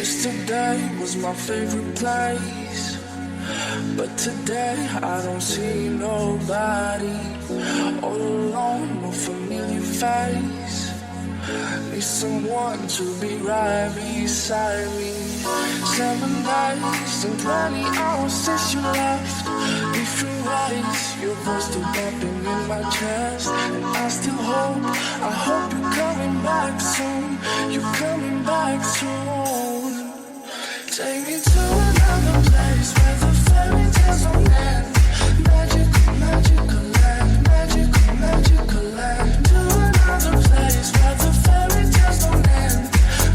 Yesterday was my favorite place, but today I don't see nobody. All alone, no familiar face. Need someone to be right beside me. 7 days and 20 hours since you left. Different ways, your voice still bumping in my chest. And I still hope, I hope you're coming back soon. You're coming back soon. Take me to another place where the fairy tales don't end. Magical, magical land, magical, magical land. To another place where the fairy tales don't end.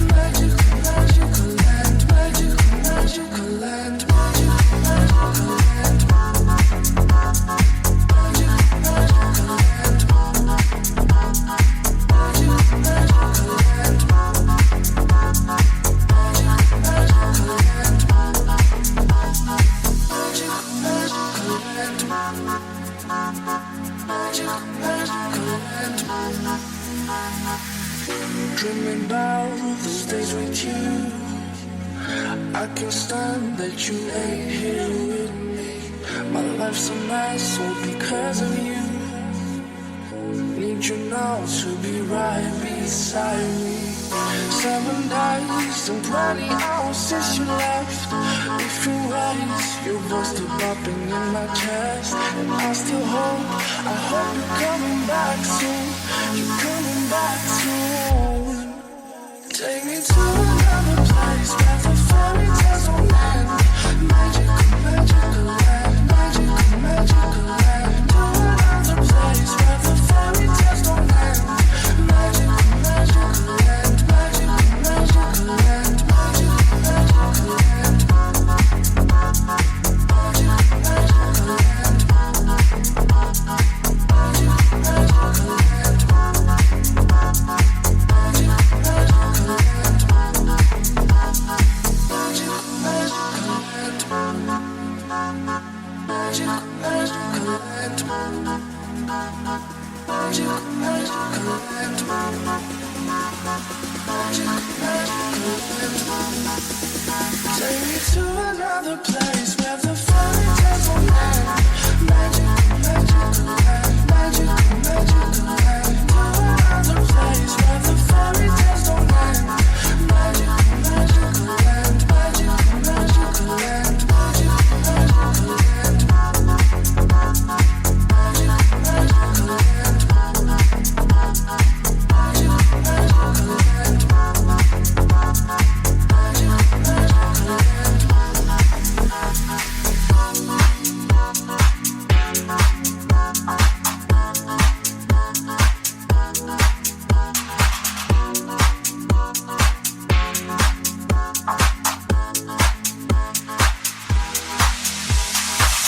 Magical, magical land, magical, magical land, magical, magical land. Magical, magical land. Magical, magical land. Dreaming about those days with you. I can't stand that you ain't here with me. My life's a mess all because of you. Need you now to be right beside me. 7 days and 20 hours since you left. Different ways, your voice still popping in my chest. And I still hope, I hope you're coming back soon. You're coming back soon. Take me to another place where the fairy tales don't end. Magical, magical land, magical, magical land. To another place where the fairy tales don't end. Magical, magical land, magical, magical land, magical, magical land. Magical, magical land. Magical, magical land. Take me to another place.